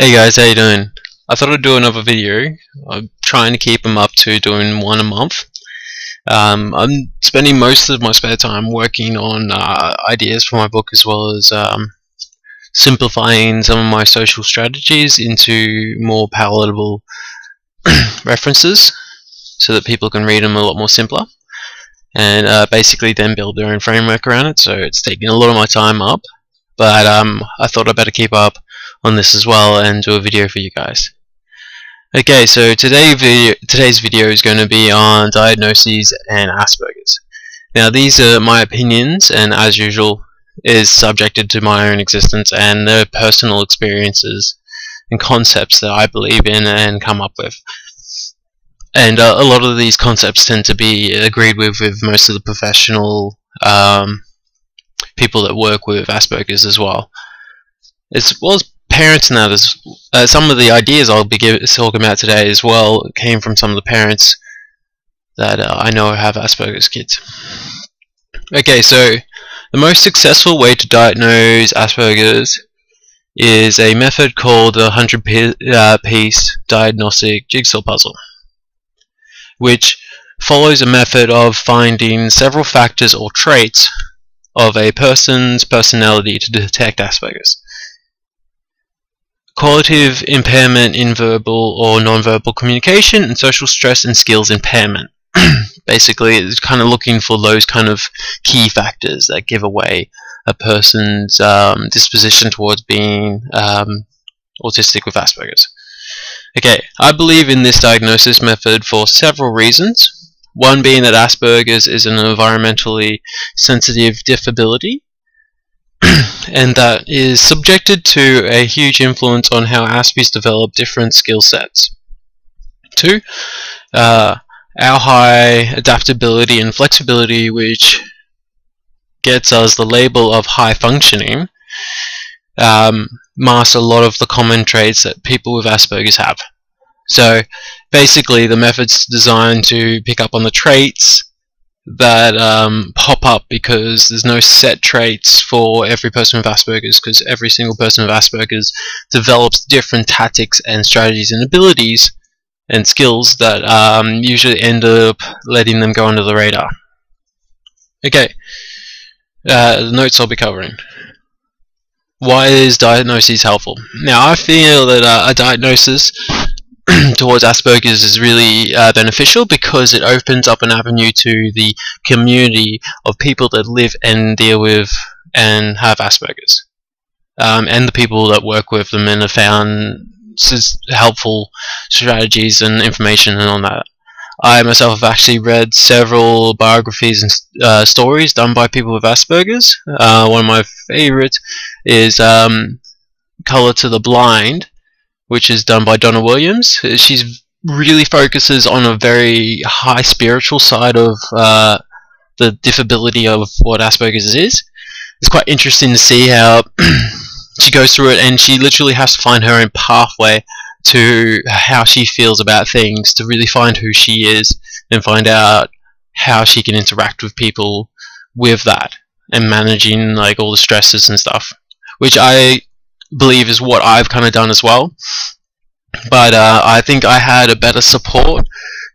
Hey guys, how you doing? I thought I'd do another video. I'm trying to keep them up to doing one a month. I'm spending most of my spare time working on ideas for my book, as well as simplifying some of my social strategies into more palatable references so that people can read them a lot more simpler, and basically then build their own framework around it. So it's taking a lot of my time up, but I thought I'd better keep up on this as well and do a video for you guys. Okay, so today's video is going to be on diagnoses and Asperger's. Now these are my opinions, and as usual is subjected to my own existence and the personal experiences and concepts that I believe in and come up with. And a lot of these concepts tend to be agreed with most of the professional people that work with Asperger's as well. As well as parents and others. Some of the ideas I'll be talking about today as well came from some of the parents that I know have Asperger's kids. Okay, so the most successful way to diagnose Asperger's is a method called the 100-piece diagnostic jigsaw puzzle, which follows a method of finding several factors or traits of a person's personality to detect Asperger's. Qualitative impairment in verbal or non-verbal communication, and social stress and skills impairment. Basically, it's kind of looking for those kind of key factors that give away a person's disposition towards being autistic with Asperger's. Okay, I believe in this diagnosis method for several reasons. One being that Asperger's is an environmentally sensitive disability, and that is subjected to a huge influence on how Aspies develop different skill sets. 2. Our high adaptability and flexibility, which gets us the label of high functioning, masks a lot of the common traits that people with Asperger's have. So basically the method's designed to pick up on the traits that pop up, because there's no set traits for every person with Asperger's, because every single person with Asperger's develops different tactics and strategies and abilities and skills that usually end up letting them go under the radar. Okay, the notes I'll be covering. Why is diagnosis helpful? Now I feel that a diagnosis towards Asperger's is really beneficial, because it opens up an avenue to the community of people that live and deal with and have Asperger's, and the people that work with them and have found helpful strategies and information and on that. I myself have actually read several biographies and stories done by people with Asperger's. One of my favorites is Color to the Blind, which is done by Donna Williams. She really focuses on a very high spiritual side of the disability of what Asperger's is. It's quite interesting to see how she goes through it, and she literally has to find her own pathway to how she feels about things, to really find who she is and find out how she can interact with people with that, and managing like all the stresses and stuff, which I believe is what I've kind of done as well. But I think I had a better support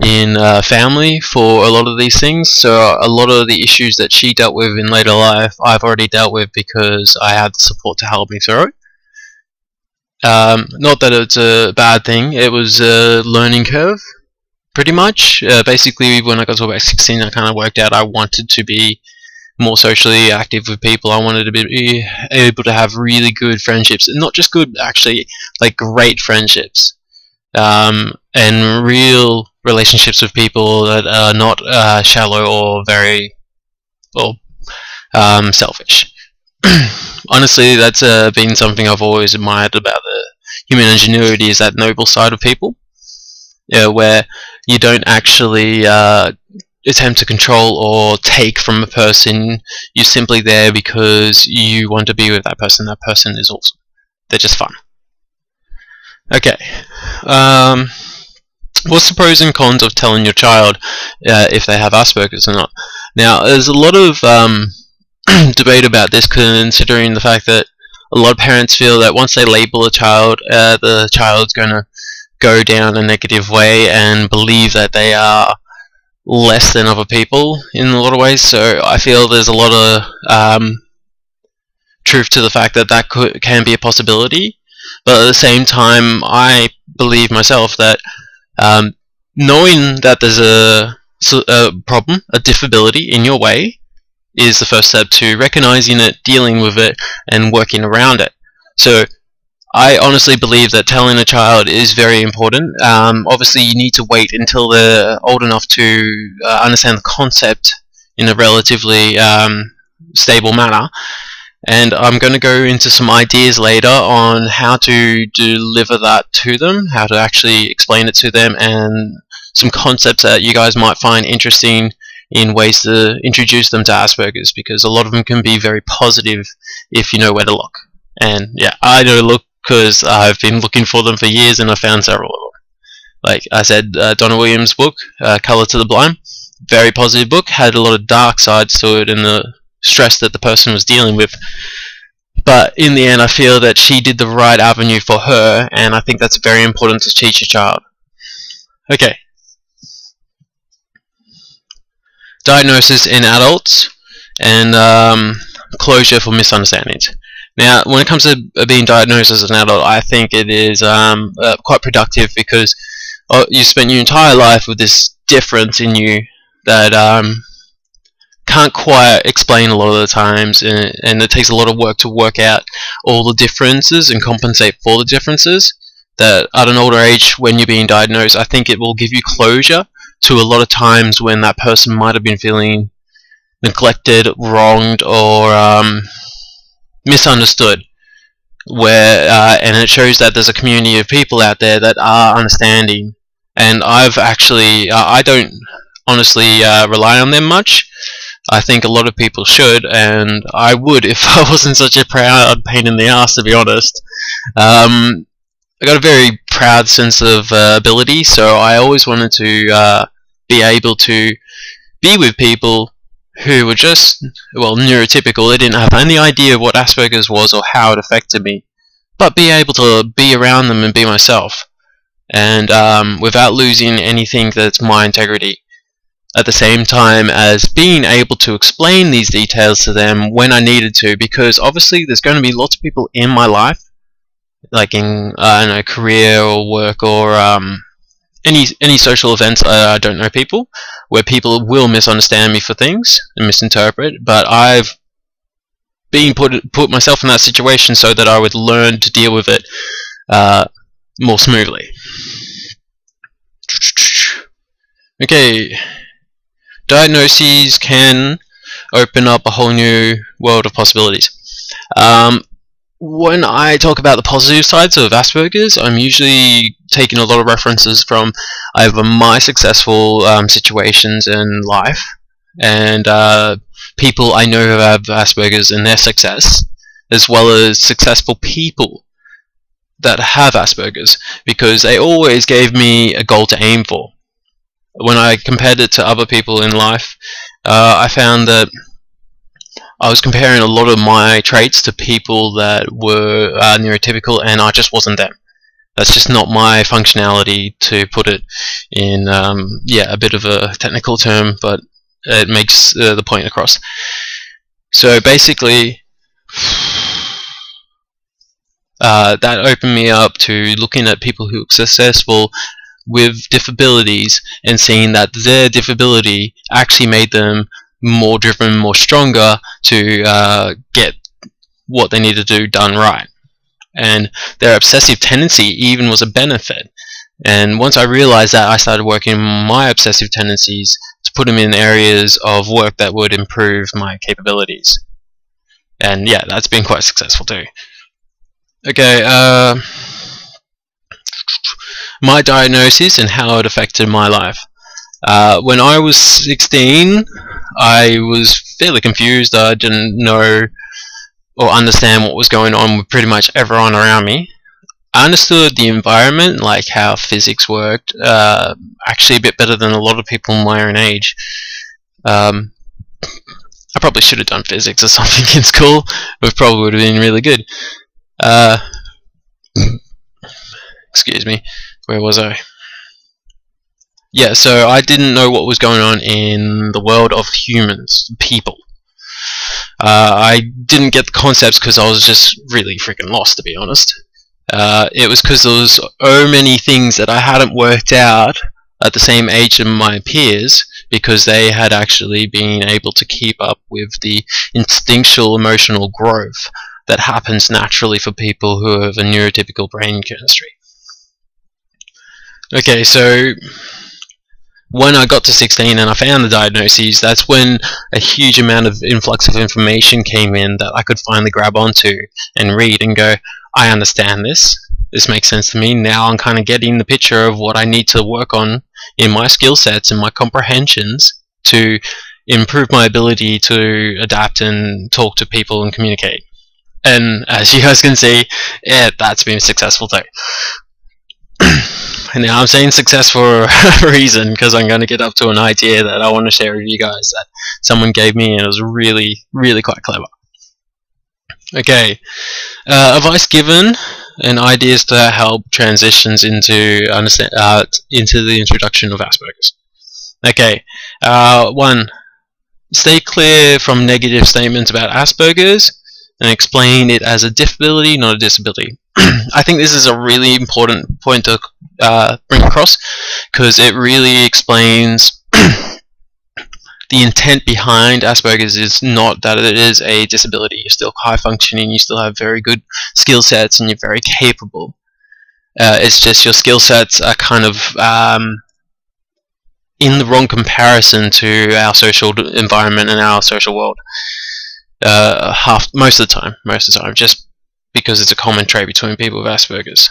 in family for a lot of these things, so a lot of the issues that she dealt with in later life I've already dealt with, because I had the support to help me through it. Not that it's a bad thing, it was a learning curve pretty much. Basically when I got to about 16, I kind of worked out I wanted to be more socially active with people. I wanted to be able to have really good friendships, and not just good, actually, like great friendships, and real relationships with people that are not shallow or very selfish. Honestly, that's been something I've always admired about the human ingenuity, is that noble side of people, where you don't actually attempt to control or take from a person. You're simply there because you want to be with that person. That person is awesome. They're just fun. Okay, what's the pros and cons of telling your child if they have Asperger's or not? Now, there's a lot of debate about this, considering the fact that a lot of parents feel that once they label a child, the child's going to go down a negative way and believe that they are less than other people in a lot of ways. So I feel there's a lot of truth to the fact that can be a possibility. But at the same time, I believe myself that knowing that there's a problem, a disability in your way, is the first step to recognizing it, dealing with it, and working around it. So I honestly believe that telling a child is very important. Obviously, you need to wait until they're old enough to understand the concept in a relatively stable manner. And I'm going to go into some ideas later on how to deliver that to them, how to actually explain it to them, and some concepts that you guys might find interesting in ways to introduce them to Asperger's, because a lot of them can be very positive if you know where to look. And yeah, I know to look because I've been looking for them for years and I found several of them. Like I said, Donna Williams' book, Colour to the Blind, very positive book, had a lot of dark sides to it and the stress that the person was dealing with. But in the end, I feel that she did the right avenue for her, and I think that's very important to teach a child. Okay. Diagnosis in adults and closure for misunderstandings. Now, when it comes to being diagnosed as an adult, I think it is quite productive because you spent your entire life with this difference in you that can't quite explain a lot of the times, and it takes a lot of work to work out all the differences and compensate for the differences. That at an older age, when you're being diagnosed, I think it will give you closure to a lot of times when that person might have been feeling neglected, wronged, or misunderstood. And it shows that there's a community of people out there that are understanding. And I've actually, I don't honestly rely on them much. I think a lot of people should, and I would if I wasn't such a proud pain in the ass, to be honest. I got a very proud sense of ability, so I always wanted to be able to be with people who were just, well, neurotypical. They didn't have any idea what Asperger's was or how it affected me, but be able to be around them and be myself, and without losing anything that's my integrity. At the same time as being able to explain these details to them when I needed to, because obviously there's going to be lots of people in my life, like in career or work or any social events. I don't know people, where people will misunderstand me for things and misinterpret, but I've been put myself in that situation so that I would learn to deal with it more smoothly. Okay. Diagnoses can open up a whole new world of possibilities. When I talk about the positive sides of Asperger's, I'm usually taking a lot of references from either my successful situations in life and people I know who have Asperger's and their success, as well as successful people that have Asperger's, because they always gave me a goal to aim for. When I compared it to other people in life, I found that I was comparing a lot of my traits to people that were neurotypical, and I just wasn't them. That's just not my functionality, to put it in a bit of a technical term, but it makes the point across. So basically, that opened me up to looking at people who are successful with disabilities and seeing that their disability actually made them more driven, more stronger to get what they need to do done right. And their obsessive tendency even was a benefit. And once I realized that, I started working my obsessive tendencies to put them in areas of work that would improve my capabilities. And yeah, that's been quite successful too. Okay, my diagnosis and how it affected my life. When I was 16, I was fairly confused. I didn't know or understand what was going on with pretty much everyone around me. I understood the environment, like how physics worked, actually a bit better than a lot of people my own age. I probably should have done physics or something in school. It probably would have been really good. Uh, excuse me, where was I? Yeah, so I didn't know what was going on in the world of humans, people. I didn't get the concepts because I was just really freaking lost, to be honest. It was because there was so many things that I hadn't worked out at the same age as my peers, because they had actually been able to keep up with the instinctual emotional growth that happens naturally for people who have a neurotypical brain chemistry. Okay, so when I got to 16 and I found the diagnoses, that's when a huge amount of influx of information came in that I could finally grab onto and read and go, I understand this. This makes sense to me. Now I'm kind of getting the picture of what I need to work on in my skill sets and my comprehensions to improve my ability to adapt and talk to people and communicate. And as you guys can see, yeah, that's been successful too. Now I'm saying success for a reason, because I'm going to get up to an idea that I want to share with you guys that someone gave me, and it was really, really quite clever. Okay, advice given and ideas to help transitions into the introduction of Asperger's. Okay, 1. Stay clear from negative statements about Asperger's and explain it as a disability, not a disability. I think this is a really important point to bring across, because it really explains the intent behind Asperger's is not that it is a disability. You're still high functioning, you still have very good skill sets, and you're very capable. It's just your skill sets are kind of in the wrong comparison to our social environment and our social world. Most of the time, just because it's a common trait between people with Asperger's.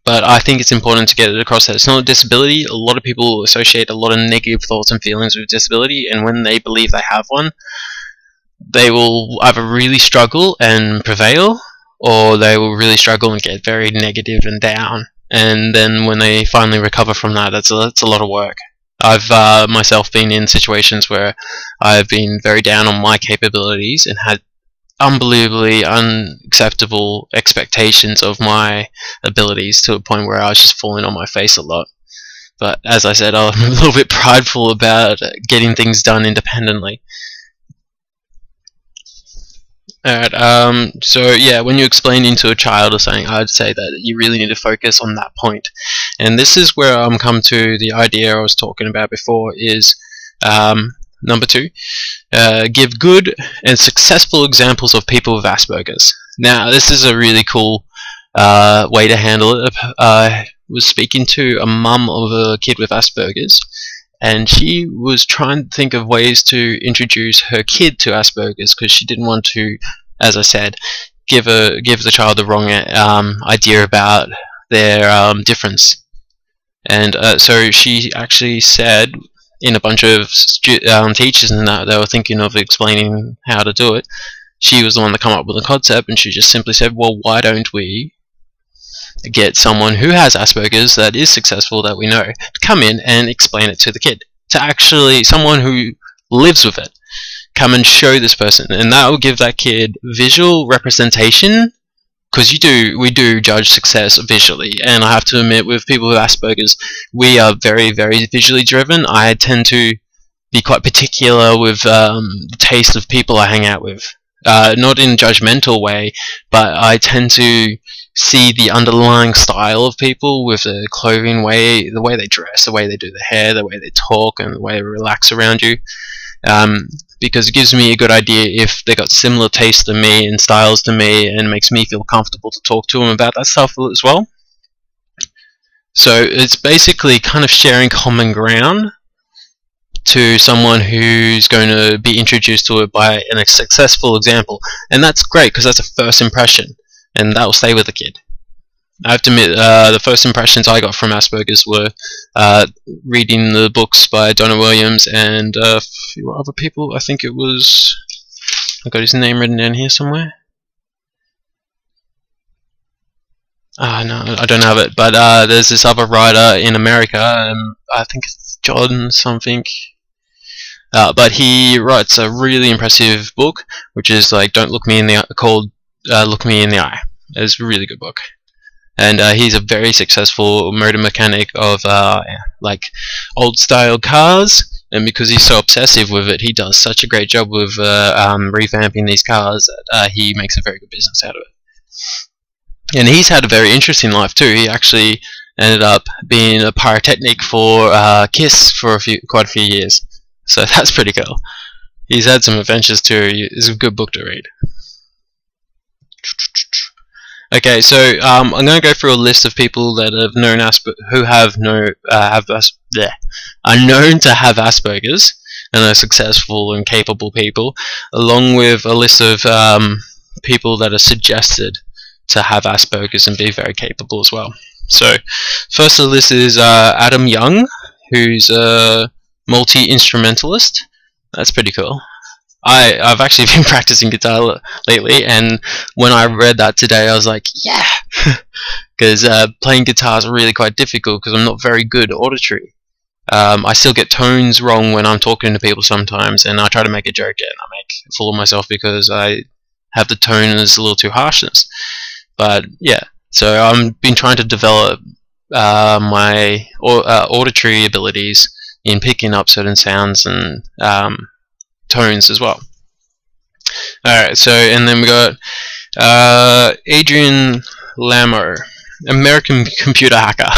But I think it's important to get it across that it's not a disability. A lot of people associate a lot of negative thoughts and feelings with disability, and when they believe they have one, they will either really struggle and prevail, or they will really struggle and get very negative and down. And then when they finally recover from that, it's a lot of work. I've myself been in situations where I've been very down on my capabilities and had unbelievably unacceptable expectations of my abilities, to a point where I was just falling on my face a lot. But as I said, I'm a little bit prideful about getting things done independently. Alright, so yeah, when you're explaining to a child or something, I'd say that you really need to focus on that point. And this is where I'm come to the idea I was talking about before, is number 2, give good and successful examples of people with Asperger's. Now, this is a really cool way to handle it. I was speaking to a mum of a kid with Asperger's, and she was trying to think of ways to introduce her kid to Asperger's, because she didn't want to, as I said, give the child the wrong idea about their difference. And so she actually said, in a bunch of teachers and that they were thinking of explaining how to do it, she was the one that came up with the concept, and she just simply said, well, why don't we get someone who has Asperger's that is successful, that we know, to come in and explain it to the kid, to actually someone who lives with it, come and show this person, and that will give that kid visual representation, because we do judge success visually, and I have to admit, with people with Asperger's, we are very, very visually driven. I tend to be quite particular with the taste of people I hang out with, not in a judgmental way, but I tend to see the underlying style of people with the clothing way, the way they dress, the way they do their hair, the way they talk, and the way they relax around you. Because it gives me a good idea if they got similar tastes to me and styles to me, and makes me feel comfortable to talk to them about that stuff as well. So it's basically kind of sharing common ground to someone who's going to be introduced to it by a successful example, and that's great, because that's a first impression, and that will stay with the kid. I have to admit, the first impressions I got from Asperger's were reading the books by Donna Williams and a few other people. I think it was... I got his name written down here somewhere. No, I don't have it, but there's this other writer in America, I think it's John something. But he writes a really impressive book, which is like Don't Look Me in the called Look Me in the Eye. It's a really good book. And he's a very successful motor mechanic of like old style cars, and because he's so obsessive with it, he does such a great job with revamping these cars that he makes a very good business out of it. And he's had a very interesting life too. He actually ended up being a pyrotechnic for KISS for quite a few years, so that's pretty cool. He's had some adventures too. It's a good book to read. Okay, so I'm going to go through a list of people that have known are known to have Asperger's and are successful and capable people, along with a list of people that are suggested to have Asperger's and be very capable as well. So, first on the list is Adam Young, who's a multi-instrumentalist. That's pretty cool. I've actually been practicing guitar lately, and when I read that today, I was like, yeah, because playing guitar is really quite difficult because I'm not very good auditory. I still get tones wrong when I'm talking to people sometimes, and I try to make a joke and I make a fool of myself because I have the tone as a little too harshness. But yeah, so I've been trying to develop my auditory abilities in picking up certain sounds and tones as well. Alright, so and then we got Adrian Lamo, American computer hacker.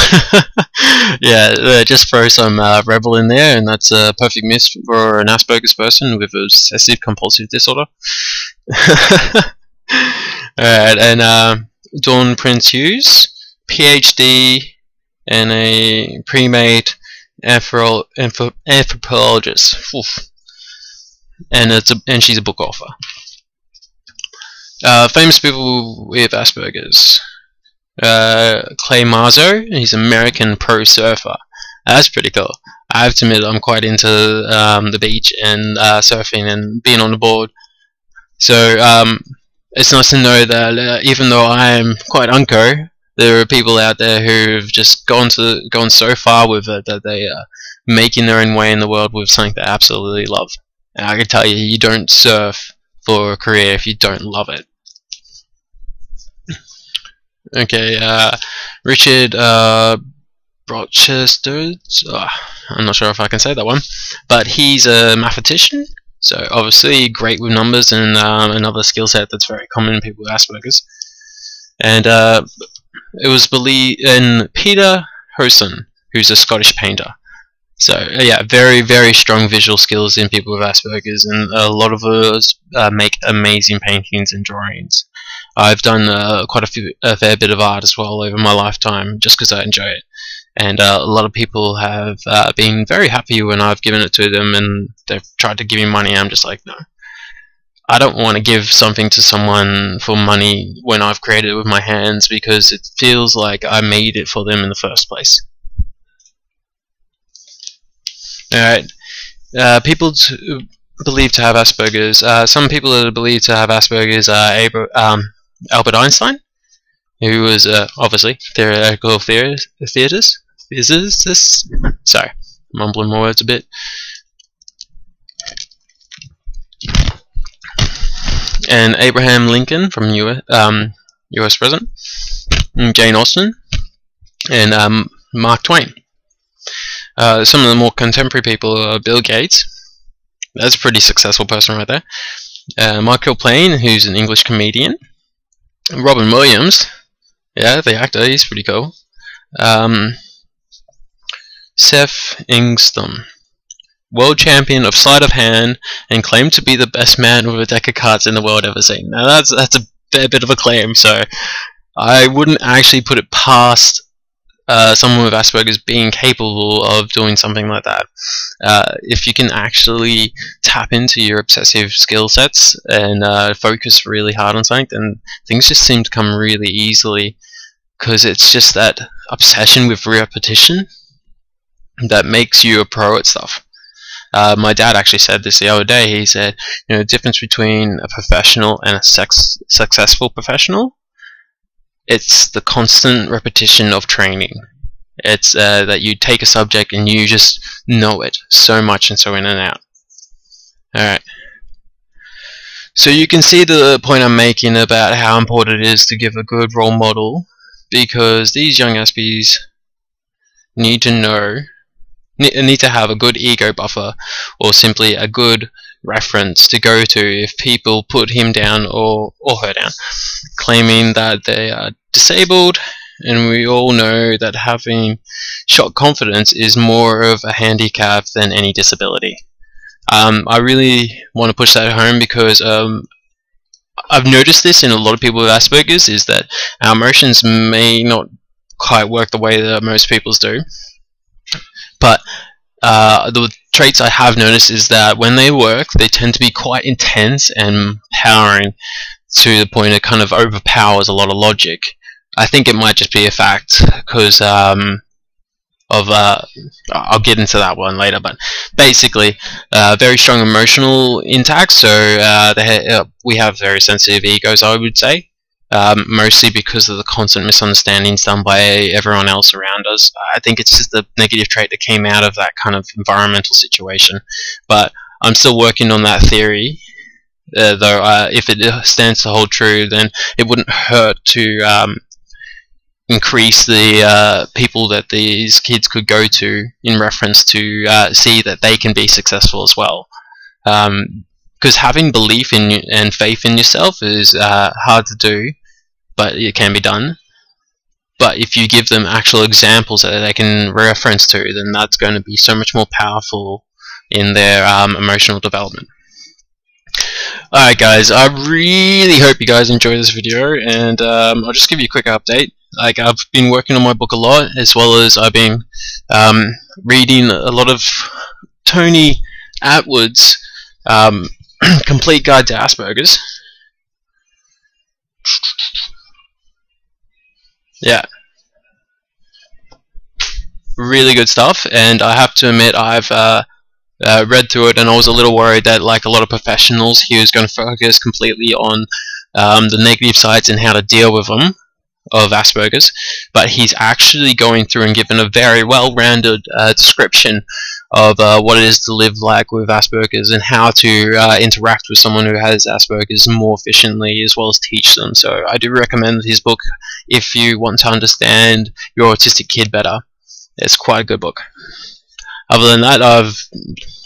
Yeah, just throw some rebel in there, and that's a perfect miss for an Asperger's person with obsessive compulsive disorder. Alright, and Dawn Prince Hughes, PhD and a pre-made anthropologist. Oof. And she's a book author. Famous people with Asperger's. Clay Marzo, he's an American pro surfer. That's pretty cool. I have to admit I'm quite into the beach and surfing and being on the board. So it's nice to know that even though I am quite unco, there are people out there who've just gone so far with it that they are making their own way in the world with something they absolutely love. And I can tell you, you don't surf for a career if you don't love it. Okay, Richard Rochester. I'm not sure if I can say that one, but he's a mathematician, so obviously great with numbers and another skill set that's very common in people with Asperger's. And it was believed in Peter Hosen, who's a Scottish painter. So yeah, very, very strong visual skills in people with Asperger's, and a lot of us make amazing paintings and drawings. I've done quite a fair bit of art as well over my lifetime, just because I enjoy it. And a lot of people have been very happy when I've given it to them, and they've tried to give me money. I'm just like, no, I don't want to give something to someone for money when I've created it with my hands, because it feels like I made it for them in the first place. Alright, people believed to have Asperger's. Some people that are believed to have Asperger's are Albert Einstein, who was obviously theoretical physicist. Sorry, mumbling my words a bit. And Abraham Lincoln from U.S. President, and Jane Austen, and Mark Twain. Some of the more contemporary people are Bill Gates. That's a pretty successful person right there. Michael Plain, who's an English comedian. Robin Williams, yeah, the actor, he's pretty cool. Seth Ingstrom, world champion of sleight of hand, and claimed to be the best man with a deck of cards in the world ever seen. Now that's a fair bit of a claim, so I wouldn't actually put it past someone with Asperger's being capable of doing something like that. If you can actually tap into your obsessive skill sets and focus really hard on something, then things just seem to come really easily, because it's just that obsession with repetition that makes you a pro at stuff. My dad actually said this the other day. He said, you know, the difference between a professional and a successful professional, it's the constant repetition of training. It's that you take a subject and you just know it so much and so in and out. Alright. So you can see the point I'm making about how important it is to give a good role model, because these young Aspies need to have a good ego buffer, or simply a good reference to go to if people put him down or her down, claiming that they are disabled. And we all know that having shock confidence is more of a handicap than any disability. I really want to push that home, because I've noticed this in a lot of people with Asperger's, is that our emotions may not quite work the way that most people's do. But the traits I have noticed is that when they work, they tend to be quite intense and powering, to the point it kind of overpowers a lot of logic. I think it might just be a fact because I'll get into that one later, but basically very strong emotional intact, so we have very sensitive egos, I would say, mostly because of the constant misunderstandings done by everyone else around us. I think it's just a negative trait that came out of that kind of environmental situation, but I'm still working on that theory, though if it stands to hold true, then it wouldn't hurt to increase the people that these kids could go to in reference to see that they can be successful as well. Because having belief in and faith in yourself is hard to do, but it can be done. But if you give them actual examples that they can reference to, then that's going to be so much more powerful in their emotional development. Alright guys, I really hope you guys enjoy this video, and I'll just give you a quick update. Like, I've been working on my book a lot, as well as I've been reading a lot of Tony Attwood's Complete Guide to Asperger's. Yeah, really good stuff, and I have to admit I've read through it, and I was a little worried that, like a lot of professionals, he was going to focus completely on the negative sides and how to deal with them of Asperger's, but he's actually going through and given a very well-rounded description of what it is to live like with Asperger's, and how to interact with someone who has Asperger's more efficiently, as well as teach them. So I do recommend his book if you want to understand your autistic kid better. It's quite a good book. Other than that, I've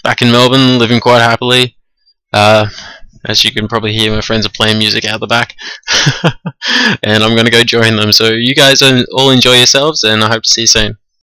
back in Melbourne, living quite happily. As you can probably hear, my friends are playing music out the back. And I'm going to go join them. So you guys all enjoy yourselves, and I hope to see you soon.